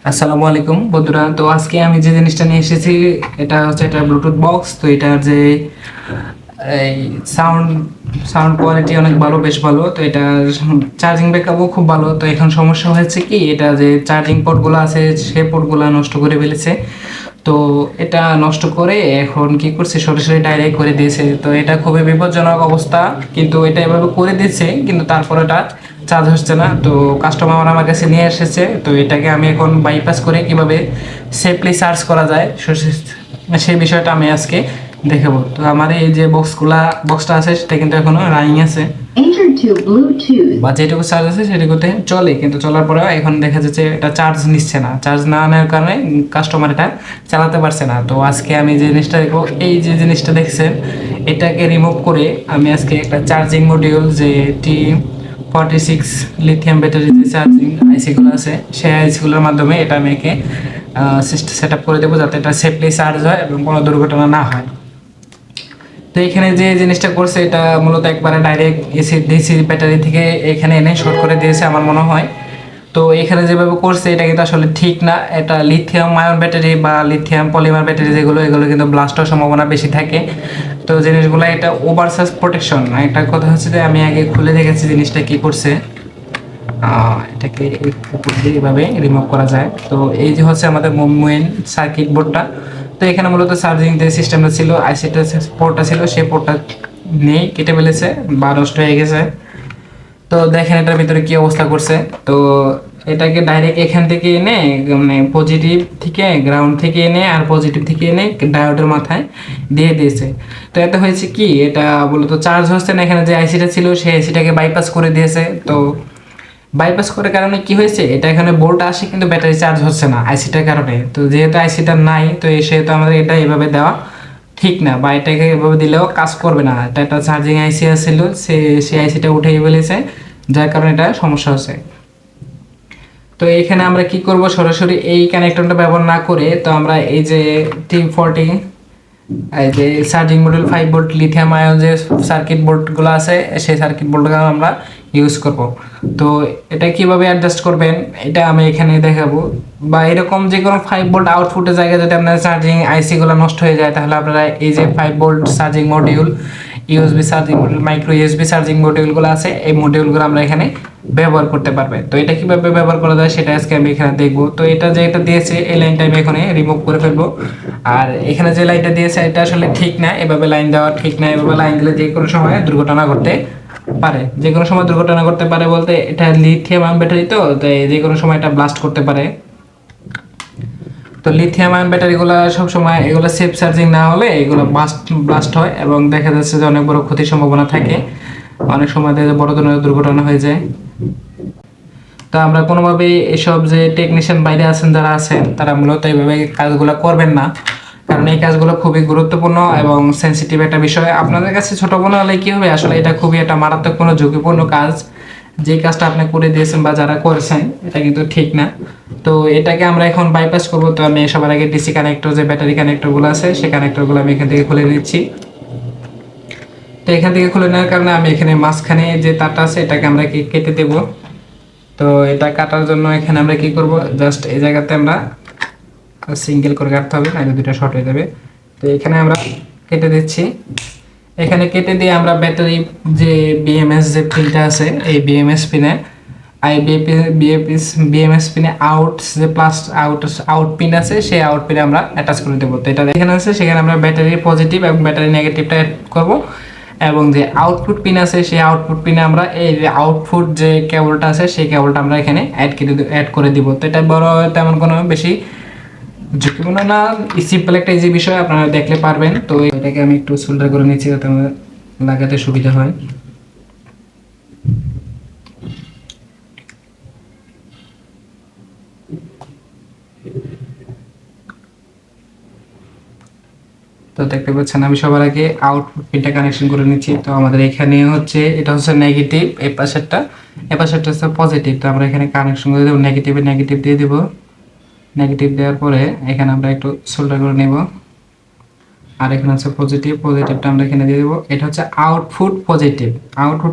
আসসালামু আলাইকুম বন্ধুরা। তো আজকে আমি যে জিনিসটা নিয়ে এসেছি এটা হচ্ছে একটা ব্লুটুথ বক্স। তো এটার যে এই সাউন্ড সাউন্ড কোয়ালিটি অনেক ভালো, বেশ ভালো। তো এটা চার্জিং ব্যাকআপও খুব ভালো। তো এখন সমস্যা হয়েছে কি, এটা যে চার্জিং পোর্টগুলো আছে সে পোর্টগুলো নষ্ট করে ফেলেছে। তো এটা নষ্ট করে এখন কি করছে, সরাসরি ডাইরেক্ট করে দিয়েছে। তো এটা খুবই বিপজ্জনক অবস্থা, কিন্তু এটা এভাবে করে দিচ্ছে কিন্তু তারপর এটা চার্জ হচ্ছে না। তো কাস্টমার আমার কাছে নিয়ে এসেছে। তো এটাকে আমি এখন বাইপাস করে কিভাবে সেফলি চার্জ করা যায় সেই বিষয়টা আমি আজকে দেখাবো। তো আমার এই যে বক্সটা আছে সেটা কিন্তু এখনো রানিং আছে, বা যেটুকু চার্জ আছে সেটুকুতে চলে, কিন্তু চলার পরেও এখন দেখা যাচ্ছে এটা চার্জ নিচ্ছে না। চার্জ না নেওয়ার কারণে কাস্টমার এটা চালাতে পারছে না। তো আজকে আমি যে জিনিসটা দেখবো, এই যে জিনিসটা দেখছেন এটাকে রিমুভ করে আমি আজকে একটা চার্জিং মডিউল, যে T46 লিথিয়াম ব্যাটারি যে চার্জিং আইসিগুলো আছে সেই আইসিগুলোর মাধ্যমে এটা আমি একে সেট আপ করে দেবো, যাতে এটা সেফলি চার্জ হয় এবং কোনো দুর্ঘটনা না হয়। তো এখানে যে জিনিসটা করছে এটা মূলত একবারে ডাইরেক্ট এসি ডিসি ব্যাটারি থেকে এখানে এনে শর্ট করে দিয়েছে আমার মনে হয়। তো এখানে যেভাবে করছে এটা কিন্তু আসলে ঠিক না। এটা লিথিয়াম আয়ন ব্যাটারি বা লিথিয়াম পলিমার ব্যাটারি যেগুলো, এগুলো কিন্তু ব্লাস্ট হওয়ার সম্ভাবনা বেশি থাকে। তো জিনিসগুলো এটা ওভারচার্জ প্রোটেকশন। একটা কথা হচ্ছে যে আমি আগে খুলে দেখেছি জিনিসটা কি করছে। এটাকে উপর দিয়ে এভাবে রিমুভ করা যায়। তো এই যে হচ্ছে আমাদের মেইন সার্কিট বোর্ডটা। তো এখানে মূলত চার্জিং যে সিস্টেমটা ছিল, আইসিটা পোর্টটা ছিল, সেই পোর্টটা নেই, কেটে ফেলেছে বা নষ্ট হয়ে গেছে। তো দেখেন এটার ভিতরে কি অবস্থা করছে। তো এটাকে ডাইরেক্ট এখান থেকে এনে, মানে পজিটিভ থেকে গ্রাউন্ড থেকে এনে আর পজিটিভ থেকে এনে ডায়োডের মাথায় দিয়ে দিয়েছে। তো এতে হয়েছে কি, এটা মূলত চার্জ হচ্ছে না। এখানে যে আইসিটা ছিল সেই আইসিটাকে বাইপাস করে দিয়েছে। তো বাইপাস করার কারণে কি হয়েছে, এটা এখানে ভোল্ট আসে কিন্তু ব্যাটারি চার্জ হচ্ছে না আইসিটার কারণে। তো যেহেতু আইসিটা নাই, তো সেহেতু আমাদের এটা এভাবে দেওয়া ঠিক না, বা এটাকে এভাবে দিলেও কাজ করবে না। এটা একটা চার্জিং আইসি ছিল, সেই আইসিটা উঠেই ফেলেছে, যার কারণে এটা সমস্যা হচ্ছে। তো এখানে আমরা কি করব, সরাসরি এই কানেক্টরটা ব্যবহার না করে তো আমরা এই যে T40, এই যে charging module 5 volt lithium ion যে সার্কিট বোর্ডগুলো আছে সেই সার্কিট বোর্ডগুলো আমরা ইউজ করব। তো এটা কিভাবে অ্যাডজাস্ট করবেন এটা আমি এখানে দেখাবো। বা এরকম যে কোনো 5 ভোল্ট আউটপুটের জায়গায় যদি আপনার চার্জিং আইসিগুলো নষ্ট হয়ে যায়, তাহলে আপনারা এই যে 5 volt charging module, USB charging module, micro USB charging মডিউলগুলো আছে, এই মডিউলগুলো আমরা এখানে ব্যবহার করতে পারবে। তো এটা কিভাবে ব্যবহার করা যায় সেটা আজকে আমি এখানে দেখবো। তো এটা যে এটা দিয়েছে এই লাইনটা আমি এখানে রিমুভ করে ফেলবো। আর এখানে যে লাইনটা দিয়েছে এটা আসলে ঠিক না, এভাবে লাইন দেওয়া ঠিক না। এভাবে লাইন দিলে যে কোনো সময় দুর্ঘটনা ঘটতে পারে। যে কোনো সময় দুর্ঘটনা করতে পারে বলতে, এটা লিথিয়াম আয়ন ব্যাটারি, তো তাই যে কোনো সময় এটা ব্লাস্ট করতে পারে। তো লিথিয়াম আয়ন ব্যাটারিগুলো সবসময় এগুলো সেফ চার্জিং না হলে এগুলো ব্লাস্ট হয় এবং দেখা যাচ্ছে যে অনেক বড় ক্ষতির সম্ভাবনা থাকে। অনেক সময় দেখা যায় বড় ধরনের দুর্ঘটনা হয়ে যায়। তো আমরা কোনোভাবেই এসব যে টেকনিশিয়ান বাইরে আছেন যারা আছেন তারা মূলত এইভাবে কাজগুলো করবেন না, কারণ এই কাজগুলো খুবই গুরুত্বপূর্ণ এবং সেন্সিটিভ একটা বিষয়। আপনাদের কাছে ছোট মনে হলে কি হবে, আসলে এটা খুবই একটা মারাত্মকপূর্ণ ঝুঁকিপূর্ণ কাজ। যে কাজটা আপনি করে দিয়েছেন বা যারা করেছেন এটা কিন্তু ঠিক না। তো এটাকে আমরা এখন বাইপাস করব। তো আমি সবার আগে ডিসি কানেক্টর, যে ব্যাটারি কানেক্টরগুলো আছে সেই কানেক্টরগুলো আমি এখান থেকে খুলে নিচ্ছি। তো এখান থেকে খুলে নেওয়ার কারণে আমি এখানে মাঝখানে যে তারটা আছে এটাকে আমরা কেটে দেব। তো এটা কাটার জন্য এখানে আমরা কি করব, জাস্ট এই জায়গাতে আমরা সিঙ্গেল করে কাটতে হবে, নাহলে দুটো শর্ট হয়ে যাবে। তো এখানে আমরা কেটে দিচ্ছি। এখানে কেটে দিয়ে আমরা ব্যাটারি যে বিএমএস যে পিনটা আছে এই বিএমএস পিনে বিএমএস পিনে আউট যে প্লাস আউট পিন আছে সেই আউট পিনে আমরা অ্যাটাচ করে দেবো। তো এটা এখানে আছে, সেখানে আমরা ব্যাটারি পজিটিভ এবং ব্যাটারি নেগেটিভটা অ্যাড করব। এবং যে আউটপুট পিন আছে সেই আউটপুট পিনে আমরা এই যে আউটপুট যে কেবলটা আছে সেই কেবলটা আমরা এখানে অ্যাড করে দিব। তো এটা বড় তেমন কোনো বেশি ঝুঁকিপূর্ণ না, সিম্পল একটা ইজি বিষয়, আপনারা দেখলে পারবেন। তো এটাকে আমি একটু সোল্ডার করে নিচ্ছি যাতে আমার লাগাতে সুবিধা হয়। তো দেখতে পাচ্ছেন আমি সবার আগে আউটপুট পিনটা কানেকশন করে নিচ্ছি। তো আমাদের এখানে হচ্ছে এটা হচ্ছে নেগেটিভ, এই পাশেরটা হচ্ছে পজিটিভ। তো আমরা এখানে কানেকশন করে দেবো, নেগেটিভ দিয়ে দেবো। নেগেটিভ দেওয়ার পরে এখানে আমরা একটু সোল্ডার করে নেব। আর এখানে হচ্ছে পজিটিভটা আমরা এখানে দিয়ে দেবো। এটা হচ্ছে আউটপুট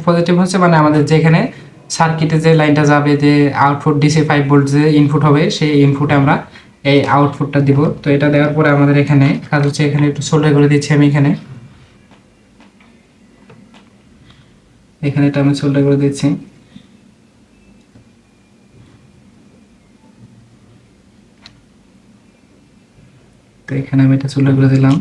পজিটিভ হচ্ছে মানে আমাদের যেখানে সার্কিটে যে লাইনটা যাবে, যে আউটপুট ডিসি 5 ভোল্ট যে ইনপুট হবে, সেই ইনপুটে আমরা এই আউটপুটটা দিব। তো এটা দেওয়ার পরে আমাদের এখানে কাজ হচ্ছে, এখানে একটু সোল্ডার করে দিচ্ছি আমি এখানে এটা আমি সোল্ডার করে দিচ্ছি। তো এখানে আমি এটা সোল্ডার করে দিলাম।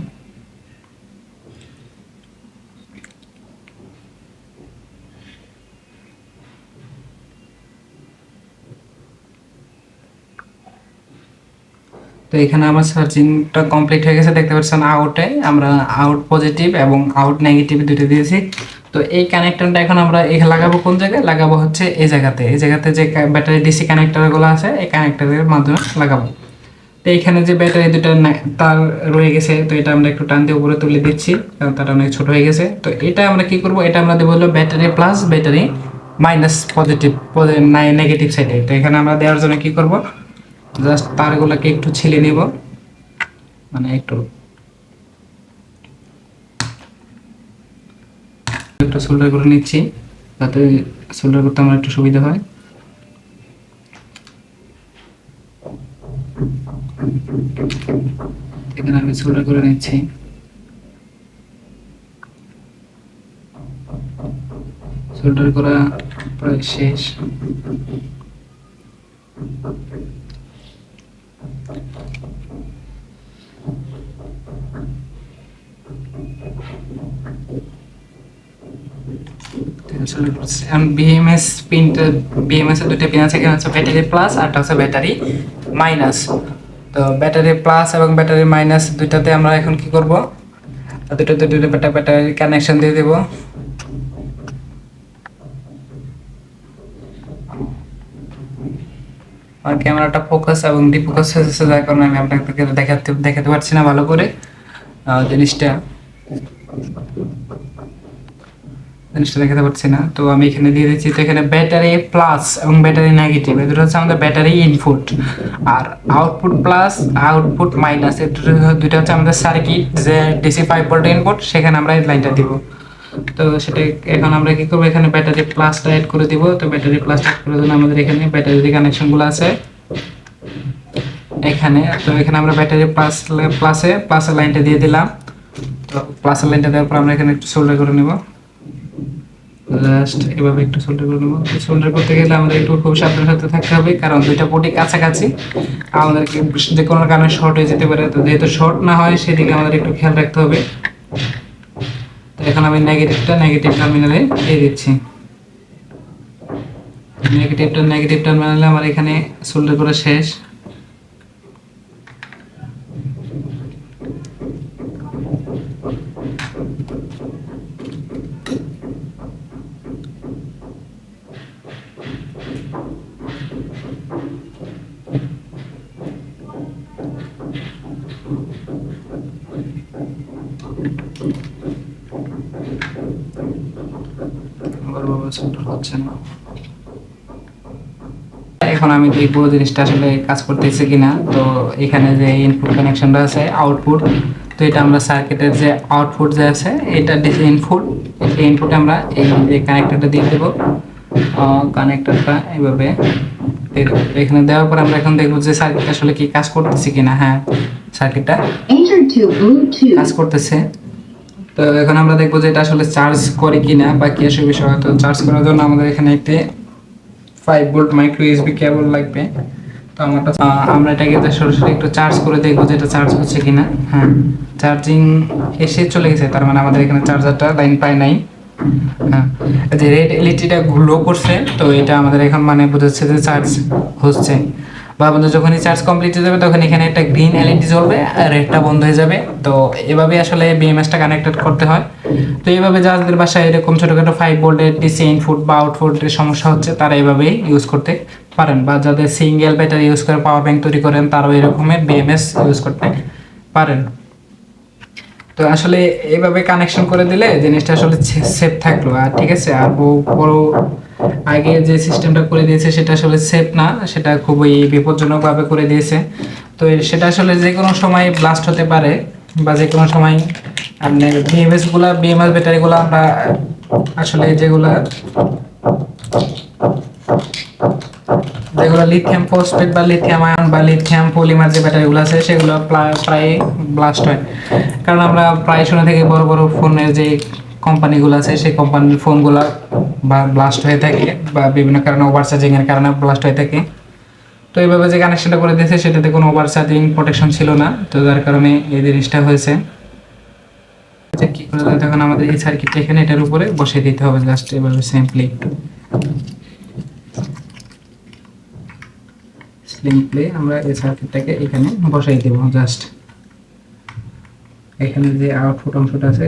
তো এখানে আমার সার্চিংটা কমপ্লিট হয়ে গেছে, দেখতে পাচ্ছেন আউটে আমরা আউট পজিটিভ এবং আউট নেগেটিভ দুটো দিয়েছি। তো এই কানেক্টরটা এখন আমরা এখানে লাগাবো, কোন জায়গায় লাগাবো হচ্ছে এই জায়গাতে যে ব্যাটারি ডিসি কানেক্টরগুলো আছে এই কানেক্টরের মাধ্যমে লাগাবো। তো এইখানে যে ব্যাটারি দুটো তার রয়ে গেছে, তো এটা আমরা একটু টান দিয়ে উপরে তুলে দিচ্ছি, কারণ তারটা অনেক ছোট হয়ে গেছে। তো এটা আমরা কি করব, এটা আমরা দেবো হলো battery plus battery minus positive negative সাইডে। তো এখানে আমরা দেওয়ার জন্য কি করব, জাস্ট তারগুলোকে একটু ছিলে নেব, মানে একটু সোল্ডার করে নিচ্ছি, যাতে সোল্ডার করতে আমার একটু সুবিধা হয়। এখানে আমি সোল্ডার করে নিচ্ছি। সোল্ডার করা প্রায় শেষ। বিএমএস পিনটা, বিএমএস এর দুটো পিন আছে, এখানে হচ্ছে ব্যাটারি প্লাস আর একটা হচ্ছে ব্যাটারি মাইনাস। তো ব্যাটারি প্লাস এবং ব্যাটারি মাইনাস দুইটাতে আমরা এখন কি করব, দুটো ব্যাটারি কানেকশন দিয়ে দেব। আর ক্যামেরাটা ফোকাস এবং ডিফোকাস হয়েছে, যার কারণে আমি আপনাদেরকে দেখাতে পারছি না ভালো করে জিনিসটা দেখাতে পারছি না। তো আমি এখানে দিয়ে দিচ্ছি। তো এখানে ব্যাটারি প্লাস এবং ব্যাটারি নেগেটিভ, এই দুটো হচ্ছে আমাদের ব্যাটারি ইনপুট, আর আউটপুট প্লাস আউটপুট মাইনাস এই দুটো হচ্ছে আমাদের সার্কিট যে ডিসি 5 ভোল্ট ইনপুট, সেখানে আমরা এই লাইনটা দিব। তো সেটা এখন আমরা কি করবো, এখানে ব্যাটারি প্লাসটা অ্যাড করে দিব। তো ব্যাটারি প্লাস অ্যাড করার জন্য আমাদের এখানে ব্যাটারি যে কানেকশনগুলো আছে এখানে, তো এখানে আমরা ব্যাটারি প্লাসের লাইনটা দিয়ে দিলাম। তো প্লাসের লাইনটা দেওয়ার পর আমরা এখানে একটু সোল্ডার করে নেব, জাস্ট এভাবে একটু সোল্ডার করে নেব। সোল্ডার করতে গেলে আমাদের একটু খুব সাবধানের সাথে থাকতে হবে, কারণ দুইটা পোর্টই কাছাকাছি, আমাদেরকে যে কোনো কারণে শর্ট হয়ে যেতে পারে। তো যেহেতু শর্ট না হয় সেদিকে আমাদের একটু খেয়াল রাখতে হবে। তো এখন আমি নেগেটিভ টার্মিনালে দিয়ে দিচ্ছি। নেগেটিভ টার্মিনালে আমার এখানে সোল্ডার করা শেষ। হচ্ছে না, এখন আমি দেখবো জিনিসটা আসলে কাজ করতেছে কিনা। তো এখানে যে ইনপুট কানেকশনটা আছে আউটপুট, তো এটা আমরা সার্কিটের যে আউটপুট যে আছে এটা ডিসি ইনপুট, এই ইনপুটে আমরা এই যে কানেক্টরটা দিয়ে দেবো। কানেক্টরটা এইভাবে এখানে দেওয়ার পর আমরা এখন দেখবো যে সার্কিট আসলে কি কাজ করতেছে কিনা। হ্যাঁ, সার্কিটটা কাজ করতেছে। তো এখন আমরা দেখবো যে এটা আসলে চার্জ করে কিনা বা কি আসলে বিষয়। তো চার্জ করার জন্য আমাদের এখানে একটি 5 ভোল্ট মাইক্রো ইউএসবি কেবল লাগবে। তো আমরা এটাকে সরাসরি একটু চার্জ করে দেখবো যে এটা চার্জ হচ্ছে কিনা। হ্যাঁ, চার্জিং এসে চলে গেছে, তার মানে আমাদের এখানে চার্জারটা লাইন পায় নাই। হ্যাঁ, যে রেড এলইডিটা গ্লো করছে, তো এটা আমাদের এখন মানে বোঝাচ্ছে যে চার্জ হচ্ছে। বা আমাদের যখনই চার্জ কমপ্লিট হয়ে যাবে তখন এখানে একটা গ্রিন এলইডি জ্বলবে আর রেডটা বন্ধ হয়ে যাবে। তো এভাবে আসলে বিএমএসটা কানেক্টেড করতে হয়। তো এইভাবে যাদের বাসায় এরকম ছোটোখাটো 5 ভোল্টের ডিসি ইনপুট বা আউটপুটের সমস্যা হচ্ছে তারা এইভাবে ইউজ করতে পারেন, বা যাদের সিঙ্গেল ব্যাটারি ইউজ করে পাওয়ার ব্যাংক তৈরি করেন তারাও এরকমের বিএমএস ইউজ করতে পারেন। তো আসলে এইভাবে কানেকশন করে দিলে জিনিসটা আসলে সেফ থাকলো। আর ঠিক আছে, আর বড় আগে যে সিস্টেমটা করে দিয়েছে সেটা আসলে সেফ না, সেটা খুবই বিপজ্জনকভাবে করে দিয়েছে। তো সেটা আসলে যে কোনো সময় ব্লাস্ট হতে পারে, বা যে কোনো সময় আপনার বিএমএস ব্যাটারিগুলো আমরা আসলে যেগুলা যেগুলো লিথিয়াম ফসফেট বা লিথিয়াম আয়ন বা লিথিয়াম পলিমার যে ব্যাটারিগুলো আছে সেগুলো প্রায় ব্লাস্ট হয়। কারণ আমরা প্রায় শুনে থাকি বড় বড় ফোনের যে কোম্পানিগুলো আছে সেই কোম্পানির ফোনগুলো বা ব্লাস্ট হয়ে থাকে বা বিভিন্ন কারণে ওভার চার্জিং এর কারণে ব্লাস্ট হয়ে থাকে। তো এইভাবে যে কানেকশনটা করে দিয়েছে সেটাতে কোনো ওভার চার্জিং প্রোটেকশন ছিল না, তো যার কারণে এই জিনিসটা হয়েছে। কি করে তখন আমাদের এই সার্কিটটা এখানে এটার উপরে বসিয়ে দিতে হবে জাস্ট এভাবে সিম্পলি আমরা এই সার্কিটটাকে এখানে বসাই দেব। জাস্ট এখানে যে আউটপুট অংশটা আছে